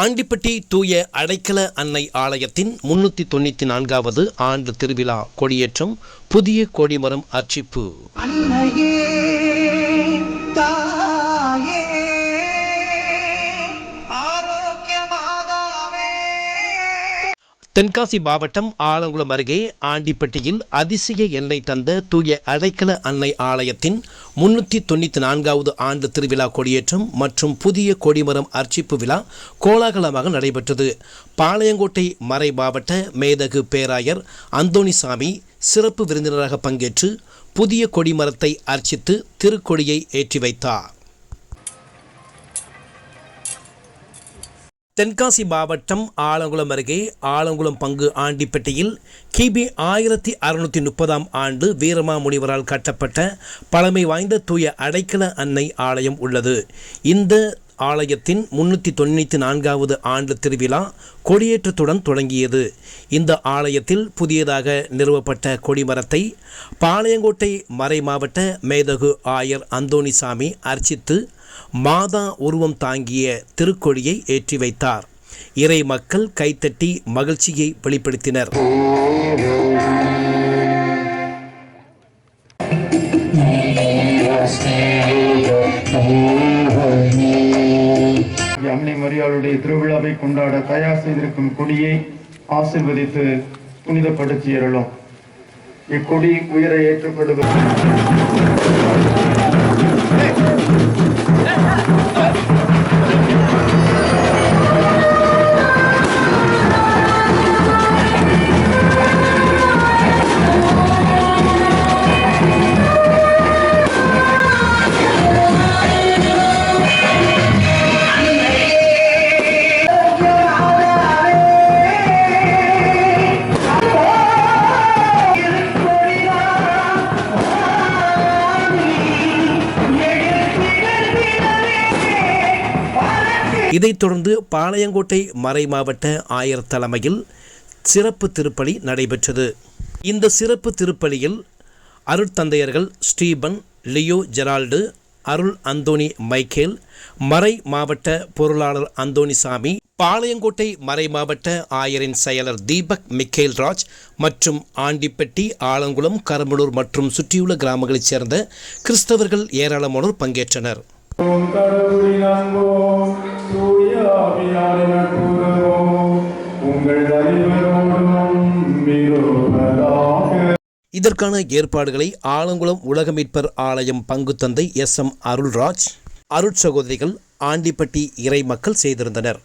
ஆண்டிப்பட்டி தூய அடைக்கல அன்னை ஆலயத்தின் 394வது ஆண்டு திருவிழா கொடியேற்றம், புதிய கொடிமரம் அர்ச்சிப்பு. தென்காசி மாவட்டம் ஆலங்குளம் அருகே ஆண்டிப்பட்டியில் அதிசய எண்ணெய் தந்த தூய அடைக்கல அன்னை ஆலயத்தின் 394வது ஆண்டு திருவிழா கொடியேற்றம் மற்றும் புதிய கொடிமரம் அர்ச்சிப்பு விழா கோலாகலமாக நடைபெற்றது. பாளையங்கோட்டை மறை மாவட்ட மேதகு பேராயர் அந்தோணிசாமி சிறப்பு விருந்தினராக பங்கேற்று புதிய கொடிமரத்தை அர்ச்சித்து திருக்கொடியை ஏற்றி வைத்தார். தென்காசி மாவட்டம் ஆலங்குளம் அருகே ஆலங்குளம் பங்கு ஆண்டிப்பட்டியில் கிபி 1630ஆம் ஆண்டு வீரமா முனிவரால் கட்டப்பட்ட பழமை வாய்ந்த தூய அடைக்கல அன்னை ஆலயம் உள்ளது. இந்த ஆலயத்தின் 394வது ஆண்டு திருவிழா கொடியேற்றத்துடன் தொடங்கியது. இந்த ஆலயத்தில் புதியதாக நிறுவப்பட்ட கொடிமரத்தை பாளையங்கோட்டை மறை மாவட்ட மேதகு ஆயர் அந்தோணிசாமி அர்ச்சித்து மாதா உருவம் தாங்கிய திருக்கொடியை ஏற்றி வைத்தார். இறை மக்கள் கைத்தட்டி மகிழ்ச்சியை வெளிப்படுத்தினர். அன்னை மரியாளுடைய திருவிழாவை கொண்டாட தயார் செய்திருக்கும் கொடியை ஆசீர்வதித்து புனிதப்படுத்தி அருளும். இக்கொடி உயர ஏற்றப்படுவது இதைத் தொடர்ந்து பாளையங்கோட்டை மறை மாவட்ட ஆயர் தலைமையில் சிறப்பு திருப்பலி நடைபெற்றது. இந்த சிறப்பு திருப்பலியில் அருட்தந்தையர்கள் ஸ்டீபன், லியோ ஜெரால்டு, அருள் அந்தோணி மைக்கேல், மறை மாவட்ட பொருளாளர் அந்தோணிசாமி, பாளையங்கோட்டை மறை மாவட்ட ஆயரின் செயலர் தீபக் மிக்கேல் ராஜ் மற்றும் ஆண்டிப்பட்டி, ஆலங்குளம், கரம்பலூர் மற்றும் சுற்றியுள்ள கிராமங்களைச் சேர்ந்த கிறிஸ்தவர்கள் ஏராளமானோர் பங்கேற்றனர். இதற்கான ஏற்பாடுகளை ஆலங்குளம் உலக மீட்பர் ஆலயம் பங்கு தந்தை SM அருள்ராஜ், அருட்சகோதரிகள், ஆண்டிப்பட்டி இறை மக்கள் செய்திருந்தனர்.